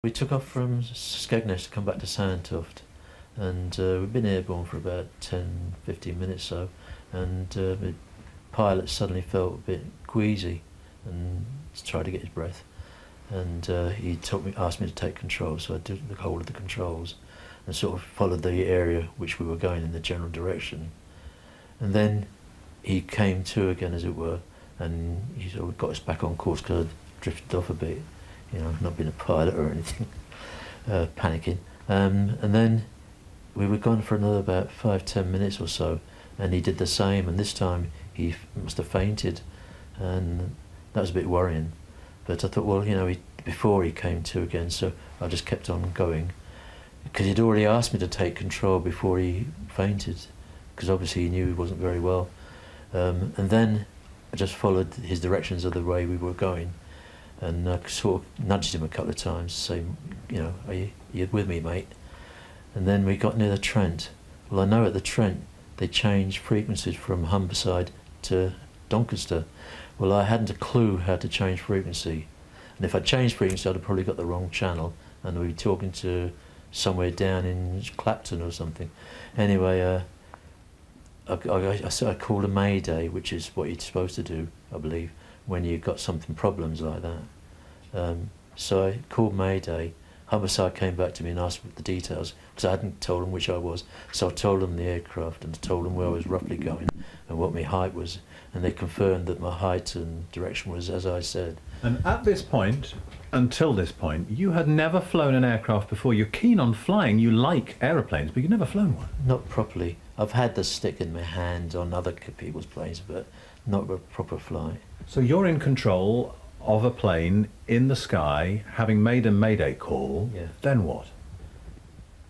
We took off from Skegness to come back to Sandtoft, and we'd been airborne for about 10-15 minutes so, and the pilot suddenly felt a bit queasy and tried to get his breath, and he asked me to take control, so I took the hold of the controls and sort of followed the area which we were going in the general direction, and then he came to again, as it were, and he sort of got us back on course because I'd drifted off a bit. You know, not being a pilot or anything, panicking. And then we were gone for another about 5-10 minutes or so, and he did the same, and this time he must have fainted, and that was a bit worrying. But I thought, well, you know, before he came to again, so I just kept on going, because he'd already asked me to take control before he fainted, because obviously he knew he wasn't very well. And then I just followed his directions of the way we were going, and I sort of nudged him a couple of times to say, you know, are you with me, mate? And then we got near the Trent. Well, I know at the Trent they changed frequencies from Humberside to Doncaster. Well, I hadn't a clue how to change frequency, and if I'd changed frequency I'd have probably got the wrong channel, and we'd be talking to somewhere down in Clapton or something. Anyway, I called a mayday, which is what you're supposed to do, I believe, when you've got problems like that. So I called mayday. Humberside came back to me and asked for the details, because I hadn't told them which I was. So I told them the aircraft and told them where I was roughly going and what my height was, and they confirmed that my height and direction was as I said. And at this point, until this point, you had never flown an aircraft before. You're keen on flying, you like aeroplanes, but you've never flown one. Not properly. I've had the stick in my hand on other people's planes, but not a proper flight. So you're in control of a plane in the sky, having made a mayday call. Yeah. Then what?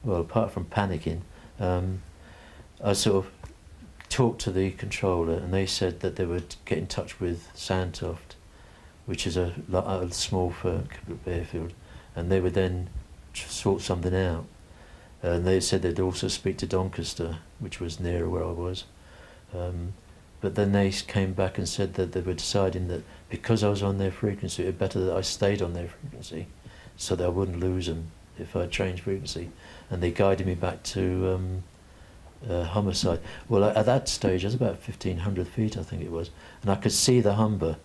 Well, apart from panicking, I sort of talked to the controller, and they said that they would get in touch with Sandtoft, which is a small airfield, and they would then sort something out. And they said they'd also speak to Doncaster, which was nearer where I was. But then they came back and said that they were deciding that because I was on their frequency, it would be better that I stayed on their frequency, so that I wouldn't lose them if I changed frequency. And they guided me back to Humberside. Well, at that stage, I was about 1,500 feet, I think it was, and I could see the Humber,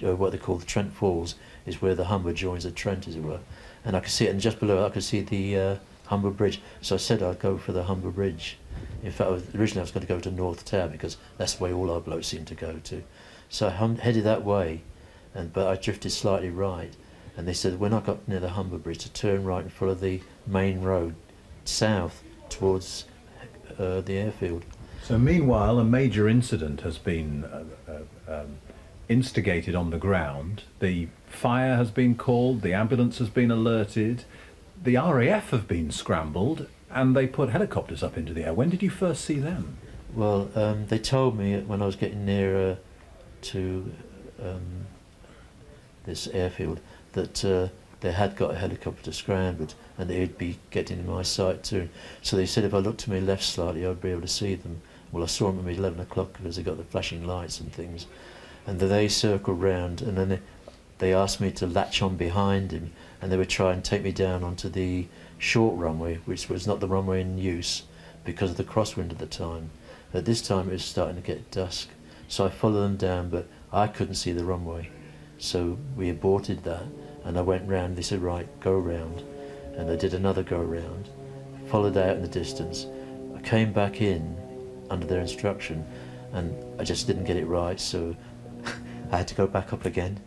what they call the Trent Falls, is where the Humber joins the Trent, as it were. And I could see it, and just below it, I could see the Humber Bridge. So I said I'd go for the Humber Bridge. In fact, originally I was going to go to North Tower, because that's the way all our boats seem to go to. So I headed that way, but I drifted slightly right. And they said when I got near the Humber Bridge to turn right and follow the main road south towards the airfield. So meanwhile, a major incident has been instigated on the ground. The fire has been called, the ambulance has been alerted, the RAF have been scrambled, and they put helicopters up into the air. When did you first see them? Well, they told me when I was getting nearer to this airfield that they had got a helicopter scrambled and they'd be getting in my sight too. So they said if I looked to my left slightly I'd be able to see them. Well, I saw them at 11 o'clock because they got the flashing lights and things. And then they circled round, and then they asked me to latch on behind him, and they would try and take me down onto the short runway, which was not the runway in use because of the crosswind at the time. At this time it was starting to get dusk, so I followed them down, but I couldn't see the runway. So we aborted that, and I went round. They said, right, go round. And I did another go round, followed out in the distance. I came back in under their instruction, and I just didn't get it right, so I had to go back up again.